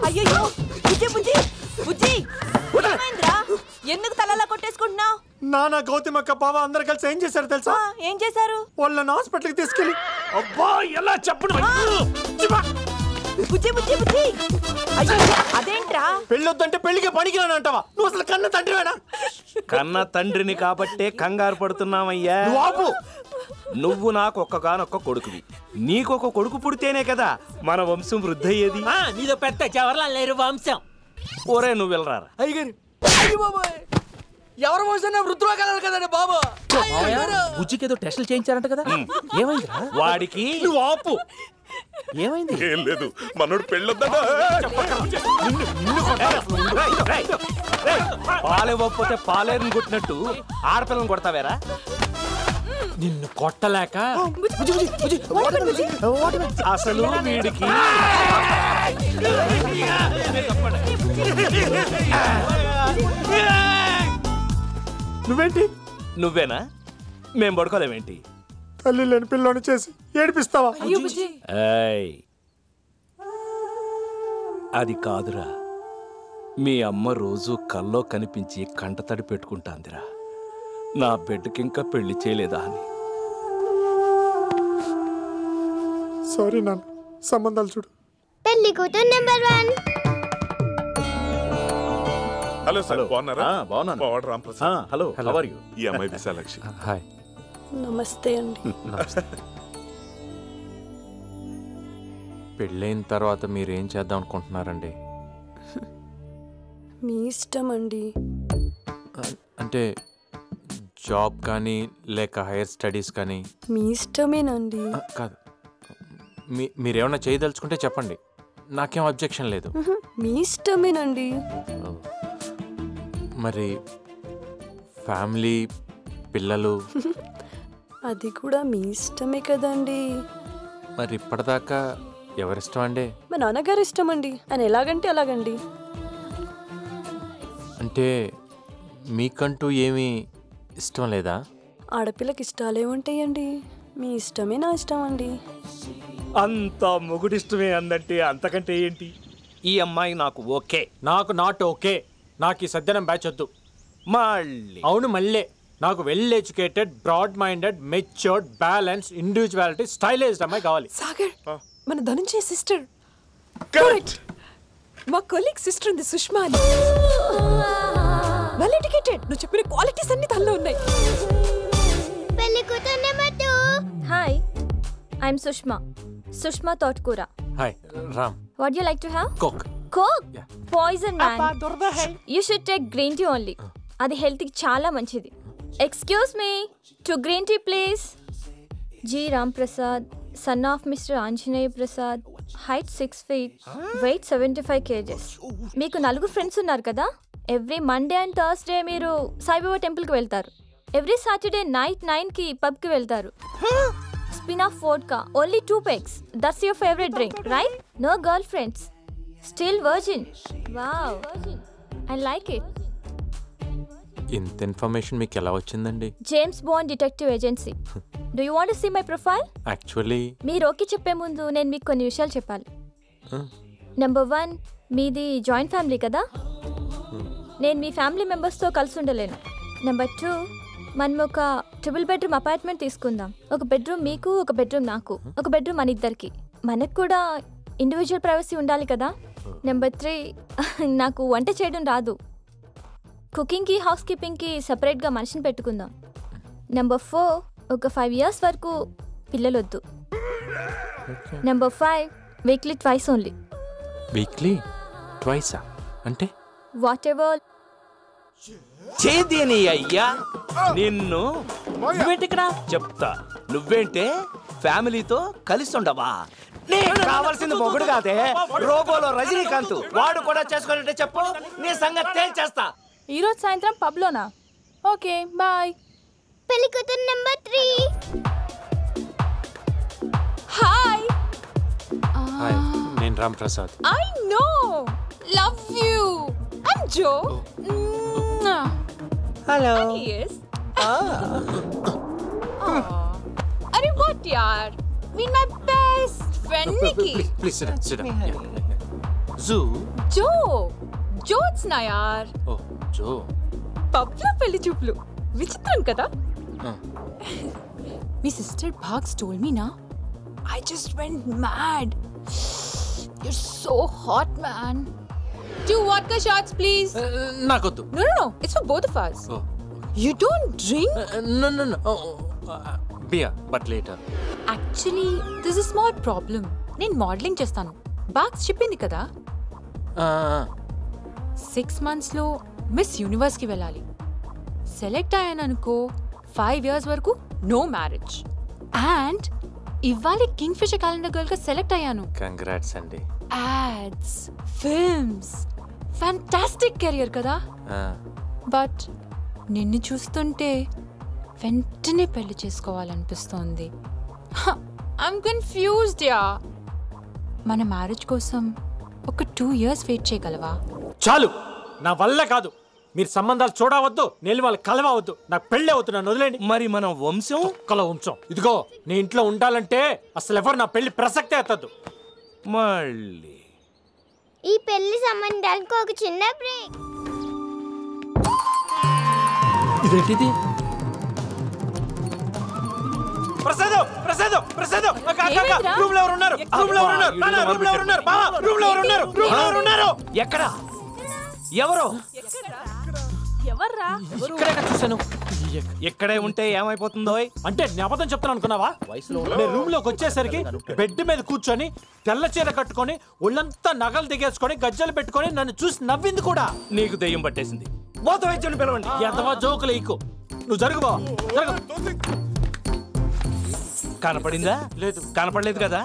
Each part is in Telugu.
అయ్యో బుజ్జి బుజ్జి బుజ్జి ఏమైందిరా? ఎందుకు తలలా కొట్టేసుకుంటున్నావు? నాన్న గౌతమక్క బావ అందరు కలిసి ఏం చేశారు తెలుసా? ఏం చేశారు? వాళ్ళని హాస్పిటల్కి తీసుకెళ్ళి అబ్బా ఎలా చెప్పను బుజ్జి బుజ్జి బుజ్జి అదేంట్రా? పెళ్ళొద్దంటే పెళ్లికి పనికిరానంటావా? నువ్వు అసలు కన్న తండ్రివేనా? కన్న తండ్రిని కాబట్టే కంగారు పడుతున్నామయ్యా. నువ్వు నాకు ఒక్కగానొక్క కొడుకువి. నీకొక కొడుకు పుడితేనే కదా మన వంశం వృద్ధయ్యేది. నీదో పెద్ద జవహర్లాల్ నెహ్రూ వంశం. ఓరే నువ్వు వెళ్ళరారా. అయ్యగారు ఎవరు మోసన్నా వృద్ధులోకి వెళ్ళాలి కదండి బాబు. బుజ్జికి ఏదో టెస్టులు చేయించారంట కదా, ఏమైందిరా? వాడికి నువ్వు ఆపు. ఏమైంది? ఏం లేదు, మనోడు పెళ్ళొద్దా. పాలేవ్వకపోతే పాలేరుని కొట్టినట్టు ఆడపిల్లని కొడతావేరా? నిన్ను కొట్టలేక అసలు వీడికి నువ్వేంటి? నువ్వేనా? మేం పడుకోలేమేంటి? తల్లి లేని పిల్లని చేసి ఏడిపిస్తావా? ఏయ్, అది కాదురా. మీ అమ్మ రోజు కల్లో కనిపించి కంటతడి పెట్టుకుంటాందిరా, నా బిడ్డకి ఇంకా పెళ్లి చేయలేదా అని. సారీ నాన్న, సంబంధాలు చూడు. పెళ్లి కూతురు నెంబర్ 1. హలో సార్, బాగున్నారా? బాగున్నాను. బావాడు Ramprasad. Hello, how are you? ఈ అమ్మాయి విశాలాక్షి. హాయ్. నమస్తే అండి. పెళ్ళైన తర్వాత మీరేం చేద్దాం అనుకుంటున్నారండి? మీ ఇష్టం అండి. అంటే జాబ్ కానీ లేక హైయర్ స్టడీస్ కానీ? మీ ఇష్టమేనండి. కాదు, మీరేమన్నా చేయదలుచుకుంటే చెప్పండి, నాకేం అబ్జెక్షన్ లేదు. మీ ఇష్టమేనండి. మరి ఫ్యామిలీ, పిల్లలు? అది కూడా మీ ఇష్టమే కదండి. మరి ఇప్పటిదాకా ఎవరిష్టం అండి? మా నాన్నగారు ఇష్టం అండి. ఆయన ఎలాగంటే అలాగండి. అంటే మీకంటూ ఏమీ ఇష్టం లేదా? ఆడపిల్లకి ఇష్టాలే ఉంటాయండి. మీ ఇష్టమే నా ఇష్టం అండి. అంత మొగుడిష్టమే అందంటే అంతకంటే ఏంటి? ఈ అమ్మాయి నాకు ఓకే. నాకు నాట్ ఓకే. నాకు ఈ సజ్జనం బ్యాచ్ వద్దు. మళ్ళీ అవును, మళ్ళీ నాకు well educated, broad minded, matured, balance, individuality, stylized అమ్మాయి కావాలి. సాగర్, మన ధనుంజయ సిస్టర్. కరెక్ట్. మా కొలీగ్ సిస్టర్ ఉంది సుష్మా అని. Well educated. నువ్వు చెప్పిన క్వాలిటీస్ అన్ని తనలో ఉన్నాయి. పెళ్లి కూతురు number 2. Hi, I'm Sushma Thotakura. Hi, Ram. What you like to have? Coke. Coke? Poison man. You should take green tea only. అది హెల్త్కి చాలా మంచిది. Excuse me, two green tea please. G Ram Prasad, son of mister Anjaneya Prasad, height 6 feet, weight 75 kgs. మీకు 4 ఫ్రెండ్స్ ఉన్నారు కదా? ఎవ్రీ మండే అండ్ థర్స్డే మీరు సాయిబాబా టెంపుల్కి వెళ్తారు. ఎవ్రీ సాటర్డే నైట్ 9కి పబ్కి వెళ్తారు. Spin off vodka, only 2 pegs. That's your favourite drink, right? No girl friends, still virgin. Wow, I like it. ఇంత ఇన్ఫర్మేషన్ మీకు ఎలా వచ్చిందండి? James Bond detective agency. Do you want to see my profile? Actually మీరు ఓకే చెప్పే ముందు నేను మీకు కొన్ని విషయాలు చెప్పాలి. నెంబర్ 1, మీది జాయింట్ ఫ్యామిలీ కదా? నేను మీ ఫ్యామిలీ మెంబర్స్తో కలిసి ఉండలేను. నెంబర్ 2, మనం ఒక 2 bedroom అపార్ట్మెంట్ తీసుకుందాం. ఒక బెడ్రూమ్ మీకు, ఒక బెడ్రూమ్ నాకు, ఒక బెడ్రూమ్ మన ఇద్దరికి. మనకు కూడా ఇండివిజువల్ ప్రైవసీ ఉండాలి కదా? నెంబర్ 3, నాకు వంట చేయడం రాదు. కుకింగ్కి, హౌస్ కీపింగ్కి సపరేట్గా మనిషిని పెట్టుకుందాం. నెంబర్ 4, ఒక 5 years వరకు పిల్లలొద్దు. Number 5, weekly twice only. Weekly ట్వైసా? అంటే వాట్ ఎవర్. చేదేని అయ్యా నిన్ను. నువ్వేంటి ఇక్కడ? చెప్తా. నువ్వేంటే ఫ్యామిలీతో కలిసి ఉండవా? నీకు కావాల్సింది మొగుడు కాదే, రోబోలో రజనీకాంత్. వాడు కూడా చేసుకోవాలంటే చెప్పు, నీ సంగతి తేల్చేస్తా. ఈరోజు సాయంత్రం పబ్లోనా? Okay, bye. పెళ్లి కూతురు నెంబర్ 3. హాయ్. హాయ్, నేను Ram Prasad. I know. Love you. I'm Joe. Hello. And he is. Arey what yaar? Meet my best friend Nikki. Please sit down. జూ జోత్స్నా యార్. ఓ జో. పబ్లో పెళ్లి చూపులు విచిత్రం కదా. మీ sister Bhags told me na. I just went mad. You're so hot, man. 2 vodka shots, please. నాకొద్దు. No. It's for both of us. Oh. You don't drink? No. Beer, but later. Actually, there's a small problem. నేను మోడలింగ్ చేస్తాను. భాగ్స్ చెప్పింది కదా 6 monthsలో మిస్ యూనివర్స్కి వెళ్ళాలి. సెలెక్ట్ అయ్యాననుకో 5 years వరకు నో మ్యారేజ్. అండ్ ఇవాళ కింగ్ ఫిషర్ క్యాలెండర్ గర్ల్గా సెలెక్ట్ అయ్యాను. కంగ్రాట్స్ అండి. యాడ్స్, ఫిల్మ్స్, ఫ్యాంటాస్టిక్ కెరియర్ కదా. బట్ నిన్ను చూస్తుంటే వెంటనే పెళ్లి చేసుకోవాలనిపిస్తోంది. I'm confused yeah. మన మ్యారేజ్ కోసం ఒక 2 years వెయిట్ చేయగలవా? చాలు, నా వల్ల కాదు. మీరు సంబంధాలు చూడవద్దు, నేను వాళ్ళు కలవవద్దు. నాకు పెళ్ళి అవుతుంది, నన్ను వదిలేండి. మరి మన వంశం ఒక్కల వంశం. ఇదిగో నీ ఇంట్లో ఉండాలంటే అసలు ఎవరు నా పెళ్లి ప్రసక్తే ఎత్తద్దు. మళ్ళీ ఈ పెళ్లి సంబంధానికి ఒక చిన్న బ్రేక్. ఇదేంటిది? ఎక్కడ? ఎవరు? చూసాను. ఇక్కడే ఉంటే ఏమైపోతుందో అంటే నేను అబద్ధం చెప్తాను అనుకున్నావా? నేను రూమ్ లోకి వచ్చేసరికి బెడ్ మీద కూర్చొని తెల్ల చీర కట్టుకొని ఒళ్ళంతా నగలు దిగేసుకొని గజ్జలు పెట్టుకొని నన్ను చూసి నవ్వింది కూడా. నీకు దెయ్యం పట్టేసింది. పోత వైద్యుని పిలవండి. ఎంతవా జోకులు ఈకు. నువ్వు జరుగు బావ, జరుగు. కనపడిందా? లేదు. కనపడలేదు కదా?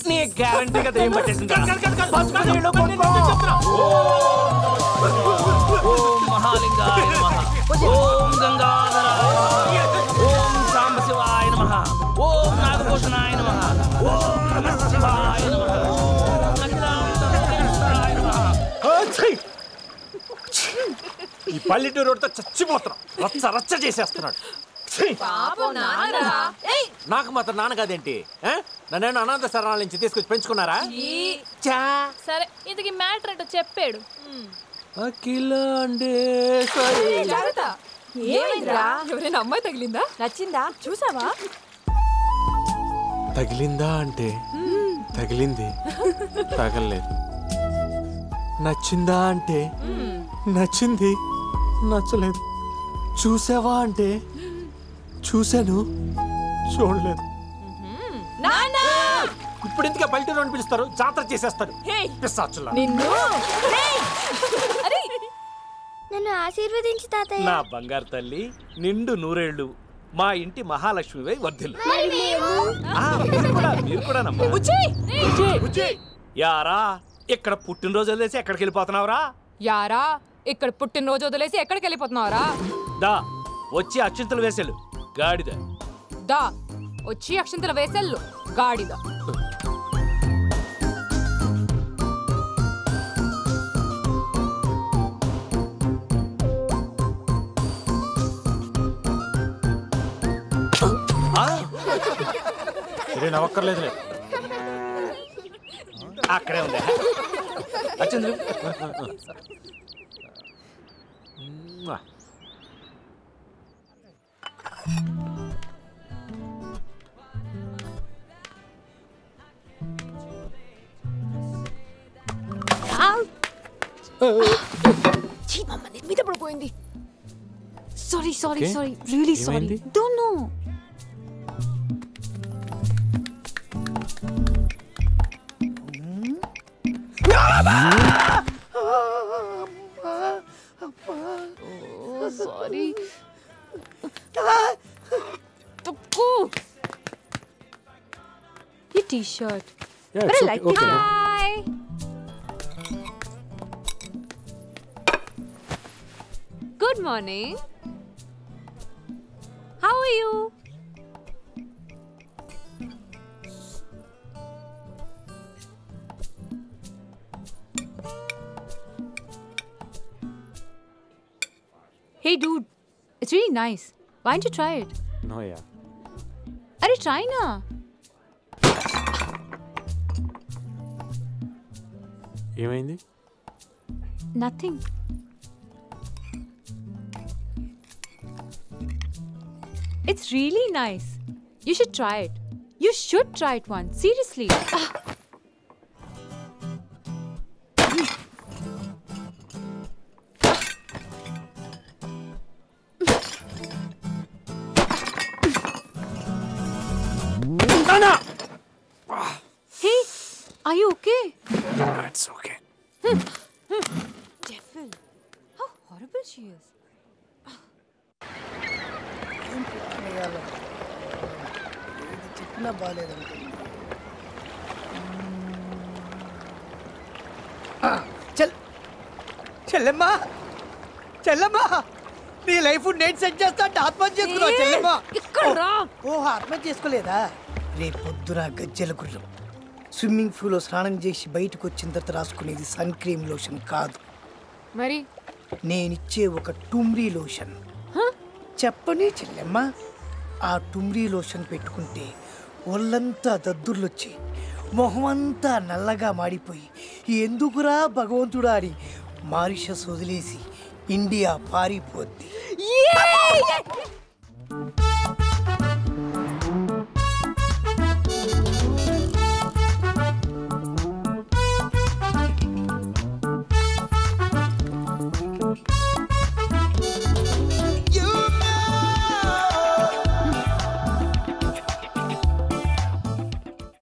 నీ గ్యారంటీగా దెయ్యం పట్టేసింది. ఓం మహాలింగాయ నమః. ఓం గంగాధరాయ నమః. ఓం సాంబశివాయ నమః. ఓం నాగభూషణాయ నమః. ఓం నమః శివాయ నమః. ఓం అఖిలాండేశ్వరాయ నమః. ఈ పల్లెటూరు రోడ్తో చచ్చిపోతున్నాం. రచ్చ చేసేస్తున్నాడు. నాకు మాత్రం నాన్న కాదేంటి? నన్నేను అనాథ శరణాల నుంచి తీసుకొచ్చి పెంచుకున్నారా? సరే, ఇంతకి మ్యాటర్ అంటే చెప్పాడు. ఎవరైనా అమ్మాయి తగిలిందా? నచ్చిందా? చూసావా? తగిలిందా అంటే తగిలింది, తగలలేదు. నచ్చిందా అంటే నచ్చింది, నచ్చలేదు. చూసావా అంటే చూశాను, చూడలేదు. ఇప్పుడు ఎందుకు పల్లెటూరు అని పిలుస్తారు? జాతర చేసేస్తారు. పిశాచులా. నన్ను ఆశీర్వదించు తాతయ్య. నా బంగారు తల్లి, నిండు నూరేళ్లు మా ఇంటి మహాలక్ష్మివై వర్ధిల్లు. మీరు కూడా నమ్మా. యారా, ఇక్కడ పుట్టినరోజు వదిలేసి ఎక్కడికి వెళ్ళిపోతున్నావురా? యారా, ఇక్కడ పుట్టినరోజు వదిలేసి ఎక్కడికి వెళ్ళిపోతున్నావరా? దా వచ్చి అక్షింతలు వేసేళ్ళు గాడిద. దా వచ్చి అక్షింతలు వేసేళ్ళు గాడిద. నవ్వక్కర్లేదులే, అక్కడే ఉంది అక్షింతలు. మీద పడిపోయింది. Sorry really sorry. Don't know. Sorry. తప్పు. ఈ T-shirt. But I like it. Hi. Good morning. How are you? Hey dude, it's really nice. Why don't you try it? No, yeah. Arey try na. ఏమైంది? Nothing. It's really nice. You should try it. You should try it once. Seriously. Hey, are you okay? It's okay. Devil. How horrible she is. చెప్పినా బాగాలేదంటే చెల్లెమ్మా చెల్లెమ్మా నీ లైఫ్ నేను సెట్ చేస్తా అంటే ఆత్మహత్య చేసుకున్నావు చెల్లెమ్మా. ఓహో ఆత్మహత్య చేసుకోలేదా? రేపు పొద్దున గజ్జెల గుర్రం స్విమ్మింగ్ పూల్లో స్నానం చేసి బయటకు వచ్చిన తర్వాత రాసుకునేది సన్ క్రీమ్ లోషన్ కాదు, మరి నేనిచ్చే ఒక టుమ్రీ లోషన్. చెప్పని చెల్లెమ్మా, ఆ టుమ్రీ లోషన్ పెట్టుకుంటే ఒళ్ళంతా దద్దుర్లొచ్చి మొహం అంతా నల్లగా మాడిపోయి ఎందుకురా భగవంతుడా అని మారిషస్ వదిలేసి ఇండియా పారిపోద్ది.